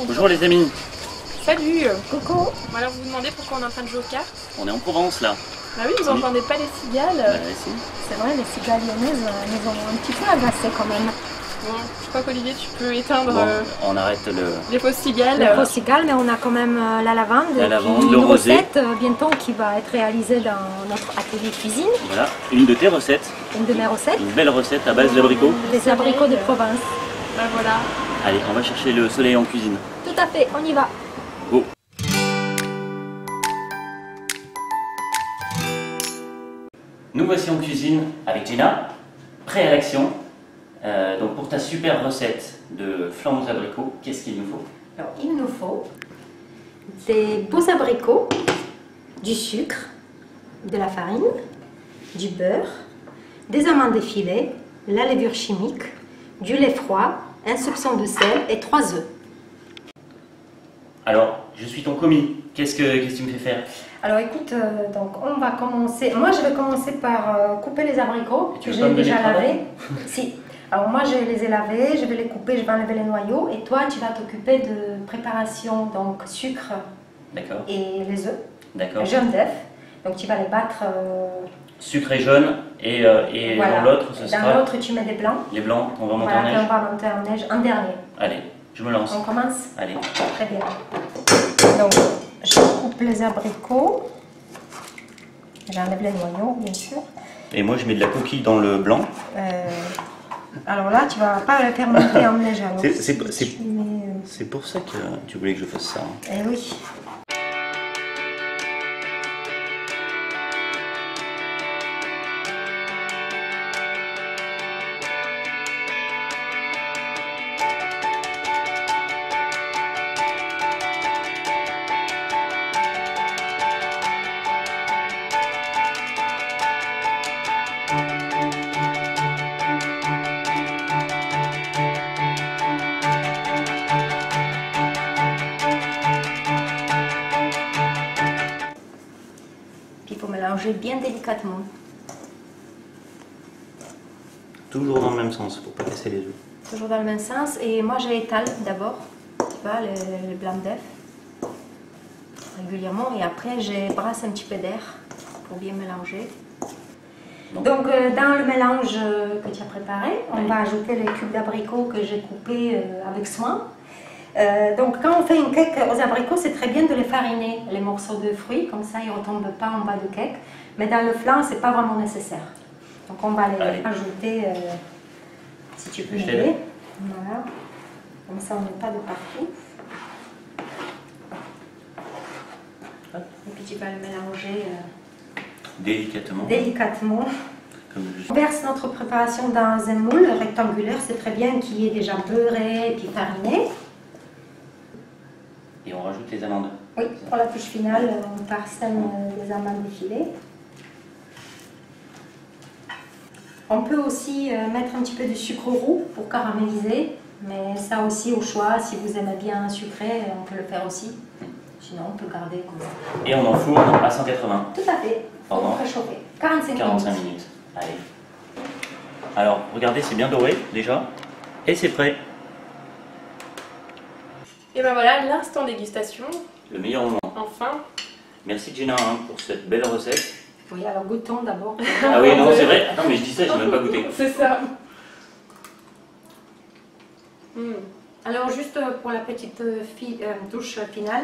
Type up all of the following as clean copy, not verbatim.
Bonjour les amis. Salut. Coucou. Alors vous vous demandez pourquoi on est en train de jouer aux cartes? On est en Provence là. Bah oui, vous entendez pas les cigales? Si. C'est vrai, les cigales lyonnaises nous ont un petit peu agacés quand même. Bon, je crois qu'Olivier, tu peux éteindre Bon, on arrête les fausses cigales. Les fausses cigales, mais on a quand même la lavande. le une rosé. recette bientôt qui va être réalisée dans notre atelier cuisine. Voilà, une de tes recettes. Une de mes recettes. Une belle recette à base d'abricots. Des abricots de Provence. Bah voilà. Allez, on va chercher le soleil en cuisine. Tout à fait, on y va. Go. Nous voici en cuisine avec Gina, prêt à l'action. Donc pour ta super recette de flan aux abricots, qu'est-ce qu'il nous faut? Alors, il nous faut des beaux abricots, du sucre, de la farine, du beurre, des amandes effilées, la levure chimique, du lait froid, un soupçon de sel et 3 œufs. Alors, je suis ton commis. Qu'est-ce que tu me fais faire? Alors écoute, donc on va commencer. Moi je vais commencer par couper les abricots Tu que veux pas j'ai me donner déjà le travail? lavés. Si. Alors moi je les ai lavés, je vais les couper, je vais enlever les noyaux et toi tu vas t'occuper de préparation, donc sucre D'accord, et les œufs, d'accord. jaune d'œuf. Donc tu vas les battre. Sucre et jaune et Voilà. dans l'autre ce Dans sera l'autre tu mets des blancs. les blancs qu'on va monter Voilà, en puis neige. on va monter en neige en dernier. Allez, je me lance. On commence. Allez. Très bien. Donc je coupe les abricots. J'enlève les noyaux bien sûr. Et moi je mets de la coquille dans le blanc. Alors là, tu vas pas le faire monter en neige. alors. C'est Tu mets, c'est pour ça que tu voulais que je fasse ça. Eh oui. Puis il faut mélanger bien délicatement. Toujours dans le même sens pour pas casser les œufs. Toujours dans le même sens. Et moi, je étale d'abord, tu vois, le blanc d'œuf régulièrement. Et après, je brasse un petit peu d'air pour bien mélanger. Donc, dans le mélange que tu as préparé, on Oui. va ajouter les cubes d'abricots que j'ai coupés avec soin. Donc quand on fait une cake aux abricots, c'est très bien de les fariner, les morceaux de fruits, comme ça ils ne retombent pas en bas de cake. Mais dans le flan, ce n'est pas vraiment nécessaire. Donc on va les Allez. ajouter, si tu peux Je m'aider. t'aide. Voilà. Comme ça on met pas de partout. Hop. Et puis tu vas le mélanger délicatement. délicatement. Comme On verse notre préparation dans un moule rectangulaire, c'est très bien qui est déjà beurré et puis fariné. Et on rajoute les amandes. Oui, pour la touche finale, on parsème les amandes effilées. On peut aussi mettre un petit peu de sucre roux pour caraméliser, mais ça aussi au choix, si vous aimez bien sucré, on peut le faire aussi. Sinon, on peut garder comme ça. Et on enfourne à 180. Tout à fait, Pendant on préchauffer. 45 45 minutes. minutes. Allez. Alors, regardez, c'est bien doré déjà. Et c'est prêt. Et ben voilà, l'instant dégustation. Le meilleur moment. Enfin. Merci Gina pour cette belle recette. Oui, alors goûtons d'abord. Ah oui, non, c'est vrai. Attends, mais je dis ça, j'ai même pas goûté. C'est ça. Alors juste pour la petite touche finale,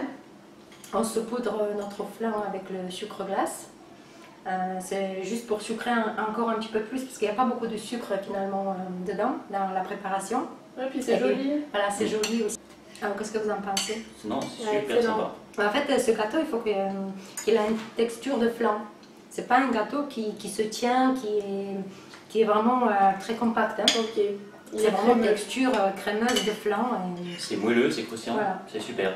on saupoudre notre flan avec le sucre glace. C'est juste pour sucrer encore un petit peu plus parce qu'il n'y a pas beaucoup de sucre finalement dedans dans la préparation. Et puis c'est joli. Voilà, c'est joli aussi. Alors qu'est-ce que vous en pensez? Non, c'est Ouais, super excellent. sympa. En fait, ce gâteau, il faut qu'il ait une texture de flan. C'est pas un gâteau qui se tient, qui est vraiment très compact. Hein. Ok. Il C'est est vraiment une crémeux. texture crémeuse de flan. C'est moelleux, c'est croustillant, Voilà. c'est super.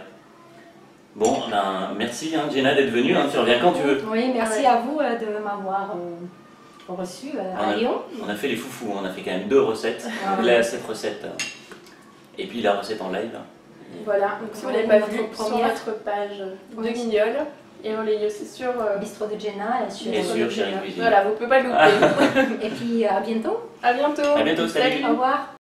Bon, ben, merci Gina d'être venue, tu reviens quand tu veux. Oui, merci Ouais. à vous de m'avoir reçu à Lyon. On a fait les foufous, on a fait quand même 2 recettes. Ah Donc ouais. là, cette recette, et puis la recette en live. Voilà, donc si vous ne Ouais, l'avez pas notre vu, sur première. notre page de Oui. Guignol. Et on l'est aussi sur. Bistrot de Jenna et sur Et sur sur le Chérie Guignol. Cuisine. Voilà, vous ne pouvez pas le louper. Et puis à bientôt. À bientôt. À bientôt, salut. Au revoir.